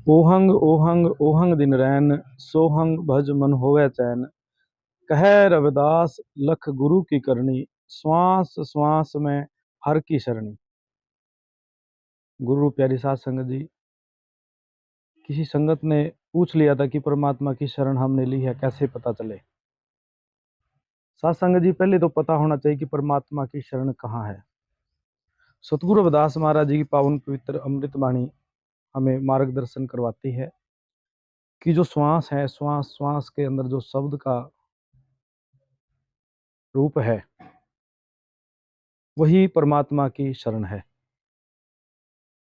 ओहंग ओहंग ओहंग दिन रैन, सोहंग भज मन होवे चैन। कहे रविदास लख गुरु की करनी, श्वास श्वास में हर की शरणी। गुरु प्यारी साध संगत जी, किसी संगत ने पूछ लिया था कि परमात्मा की शरण हमने ली है, कैसे पता चले। साध संगत जी, पहले तो पता होना चाहिए कि परमात्मा की शरण कहाँ है। सतगुरु रविदास महाराज जी की पावन पवित्र अमृत वाणी हमें मार्गदर्शन करवाती है कि जो श्वास है, श्वास श्वास के अंदर जो शब्द का रूप है, वही परमात्मा की शरण है।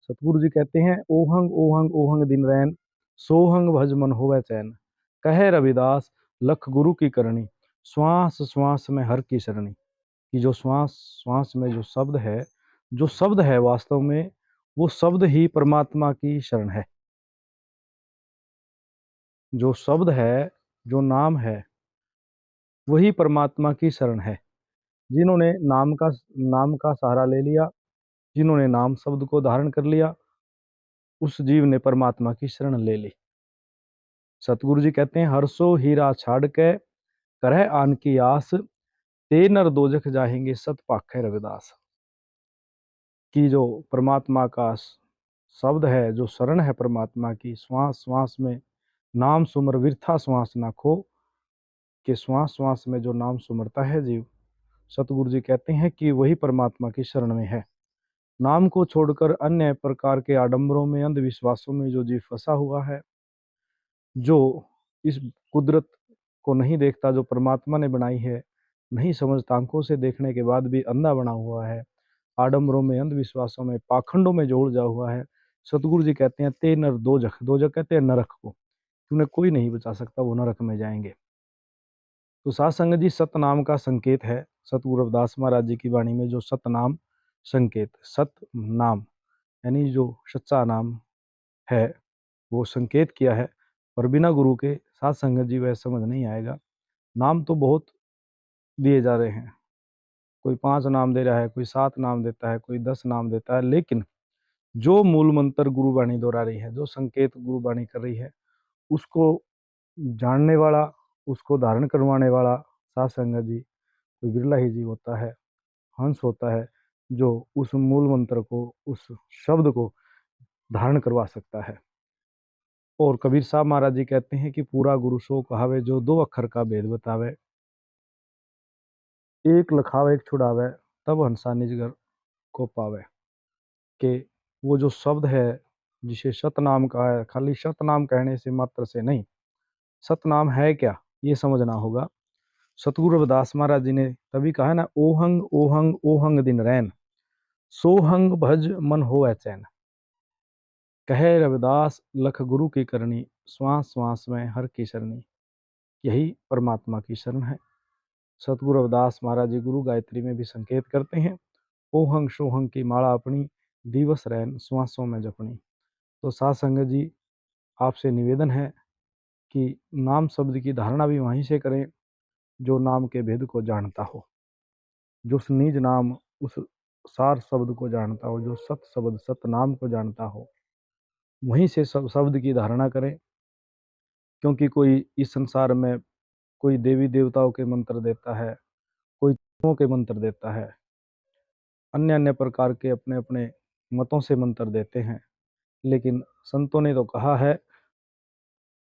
सतगुरु जी कहते हैं, ओहंग ओहंग ओहंग दिन रैन, सोहंग भज मन होवे चैन। कहे रविदास लख गुरु की करनी, श्वास श्वास में हर की शरणी। कि जो श्वास श्वास में जो शब्द है, जो शब्द है वास्तव में वो शब्द ही परमात्मा की शरण है। जो शब्द है, जो नाम है, वही परमात्मा की शरण है। जिन्होंने नाम का सहारा ले लिया, जिन्होंने नाम शब्द को धारण कर लिया, उस जीव ने परमात्मा की शरण ले ली। सतगुरु जी कहते हैं, हरसो हीरा छाड़ के करह आन की आस, ते नर दोजख जाएंगे सत पाखे रविदास। कि जो परमात्मा का शब्द है, जो शरण है परमात्मा की, श्वास श्वास में नाम सुमर विरथा श्वास ना खो। कि श्वास श्वास में जो नाम सुमरता है जीव, सतगुरु जी कहते हैं कि वही परमात्मा की शरण में है। नाम को छोड़कर अन्य प्रकार के आडंबरों में, अंधविश्वासों में जो जीव फंसा हुआ है, जो इस कुदरत को नहीं देखता जो परमात्मा ने बनाई है, नहीं समझता, आंखों से देखने के बाद भी अंधा बना हुआ है, आडंबरों में, अंधविश्वासों में, पाखंडों में जो उलझा हुआ है, सतगुरु जी कहते हैं, ते नर दोजख, दोजख कहते हैं नरक को, तुम्हें कोई नहीं बचा सकता, वो नरक में जाएंगे। तो साध संगत जी, सतनाम का संकेत है। सतगुरु रविदास महाराज जी की वाणी में जो सतनाम संकेत, सत नाम यानी जो सच्चा नाम है, वो संकेत किया है। पर बिना गुरु के साध संगत जी वह समझ नहीं आएगा। नाम तो बहुत दिए जा रहे हैं, कोई 5 नाम दे रहा है, कोई 7 नाम देता है, कोई 10 नाम देता है, लेकिन जो मूल मंत्र गुरुवाणी दोहरा रही है, जो संकेत गुरुवाणी कर रही है, उसको जानने वाला, उसको धारण करवाने वाला साध संगत जी कोई बिरला ही जीव होता है, हंस होता है, जो उस मूल मंत्र को, उस शब्द को धारण करवा सकता है। और कबीर साहब महाराज जी कहते हैं कि पूरा गुरु सो कहावे, जो 2 अक्षर का भेद बतावे, एक लखावे एक छुड़ावे, तब हंसा निज घर को पावे। कि वो जो शब्द है, जिसे सतनाम कहा है, खाली सतनाम कहने से मात्र से नहीं, सतनाम है क्या ये समझना होगा। सतगुरु रविदास महाराज जी ने तभी कहा है ना, ओहंग ओहंग ओहंग दिन रैन, सोहंग भज मन होवै चैन। कहे रविदास लख गुरु की करनी, श्वास श्वास में हर की शरणी। यही परमात्मा की शरण है। सतगुरु रविदास महाराज जी गुरु गायत्री में भी संकेत करते हैं, ओहंग सोहंग की माला अपनी, दिवस रैन श्वासों में जपनी। तो साध संगत जी, आपसे निवेदन है कि नाम शब्द की धारणा भी वहीं से करें जो नाम के भेद को जानता हो, जो उस निज नाम, उस सार शब्द को जानता हो, जो सत शब्द सत नाम को जानता हो, वहीं से सब शब्द की धारणा करें। क्योंकि कोई इस संसार में कोई देवी देवताओं के मंत्र देता है, कोई के मंत्र देता है, अन्य अन्य प्रकार के अपने अपने मतों से मंत्र देते हैं। लेकिन संतों ने तो कहा है,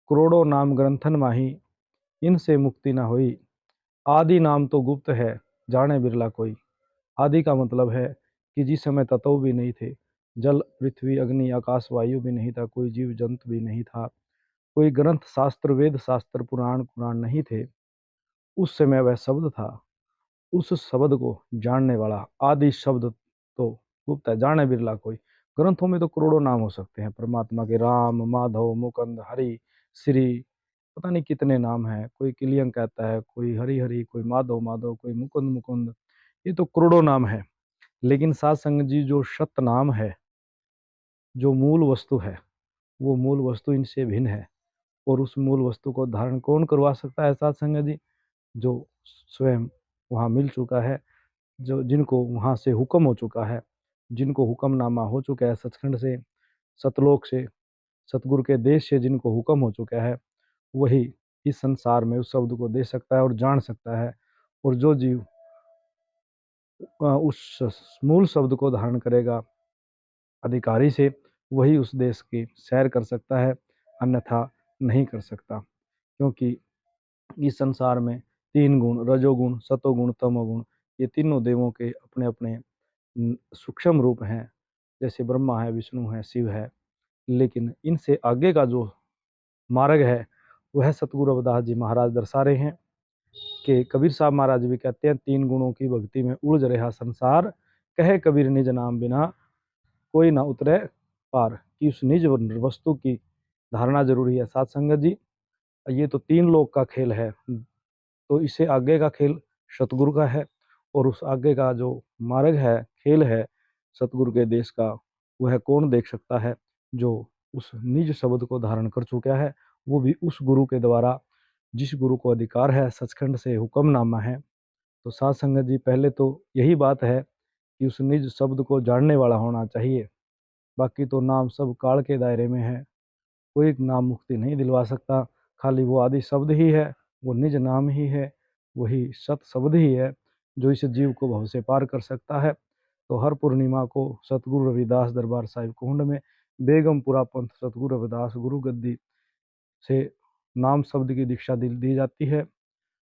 करोड़ों नाम ग्रंथन माही, इनसे मुक्ति ना हुई। आदि नाम तो गुप्त है, जाने बिरला कोई। आदि का मतलब है कि जिस समय तत्व भी नहीं थे, जल पृथ्वी अग्नि आकाश वायु भी नहीं था, कोई जीव जंतु भी नहीं था, कोई ग्रंथ शास्त्र वेद शास्त्र पुराण कुरान नहीं थे, उस समय वह शब्द था। उस शब्द को जानने वाला आदि शब्द तो गुप्त है, जाने बिरला कोई। ग्रंथों में तो करोड़ों नाम हो सकते हैं परमात्मा के, राम माधव मुकुंद हरि श्री, पता नहीं कितने नाम हैं। कोई किलियंग कहता है, कोई हरि हरि, कोई माधव माधव, कोई मुकुंद मुकुंद, ये तो करोड़ों नाम है। लेकिन साध संगत जी, जो सत नाम है, जो मूल वस्तु है, वो मूल वस्तु इनसे भिन्न है। और उस मूल वस्तु को धारण कौन करवा सकता है साध संगत जी? जो स्वयं वहाँ मिल चुका है, जो जिनको वहाँ से हुक्म हो चुका है, जिनको हुक्मनामा हो चुका है सचखंड से, सतलोक से, सतगुरु के देश से जिनको हुक्म हो चुका है वही इस संसार में उस शब्द को दे सकता है और जान सकता है। और जो जीव उस मूल शब्द को धारण करेगा अधिकारी से, वही उस देश की सैर कर सकता है, अन्यथा नहीं कर सकता। क्योंकि इस संसार में तीन गुण, रजोगुण, सतोगुण, तमोगुण, ये तीनों देवों के अपने अपने सूक्ष्म रूप हैं। जैसे ब्रह्मा है, विष्णु है, शिव है। लेकिन इनसे आगे का जो मार्ग है वह सतगुरु रविदास जी महाराज दर्शा रहे हैं। कि कबीर साहब महाराज भी कहते हैं, तीन गुणों की भक्ति में उलझ रहा संसार, कहे कबीर निज नाम बिना कोई ना उतरे पार। कि उस निज वस्तु की धारणा जरूरी है साथ संगत जी। ये तो तीन लोक का खेल है, तो इससे आगे का खेल सतगुरु का है। और उस आगे का जो मार्ग है, खेल है सतगुरु के देश का, वह कौन देख सकता है? जो उस निज शब्द को धारण कर चुका है, वो भी उस गुरु के द्वारा, जिस गुरु को अधिकार है सचखंड से हुक्मनामा है। तो साथ संगत जी, पहले तो यही बात है कि उस निज शब्द को जानने वाला होना चाहिए। बाकी तो नाम सब काल के दायरे में है, कोई नाम मुक्ति नहीं दिलवा सकता। खाली वो आदि शब्द ही है, वो निज नाम ही है, वही सत शब्द ही है जो इस जीव को भव से पार कर सकता है। तो हर पूर्णिमा को सतगुरु रविदास दरबार साहिब कुंड में बेगमपुरा पंथ सतगुरु रविदास गुरु गद्दी से नाम शब्द की दीक्षा दी जाती है,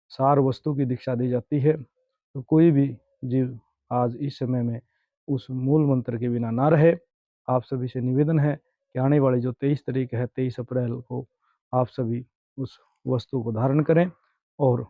सार वस्तु की दीक्षा दी जाती है। तो कोई भी जीव आज इस समय में उस मूल मंत्र के बिना ना रहे। आप सभी से निवेदन है कि आने वाली जो 23 तारीख है, 23 अप्रैल को, आप सभी उस वस्तु को धारण करें और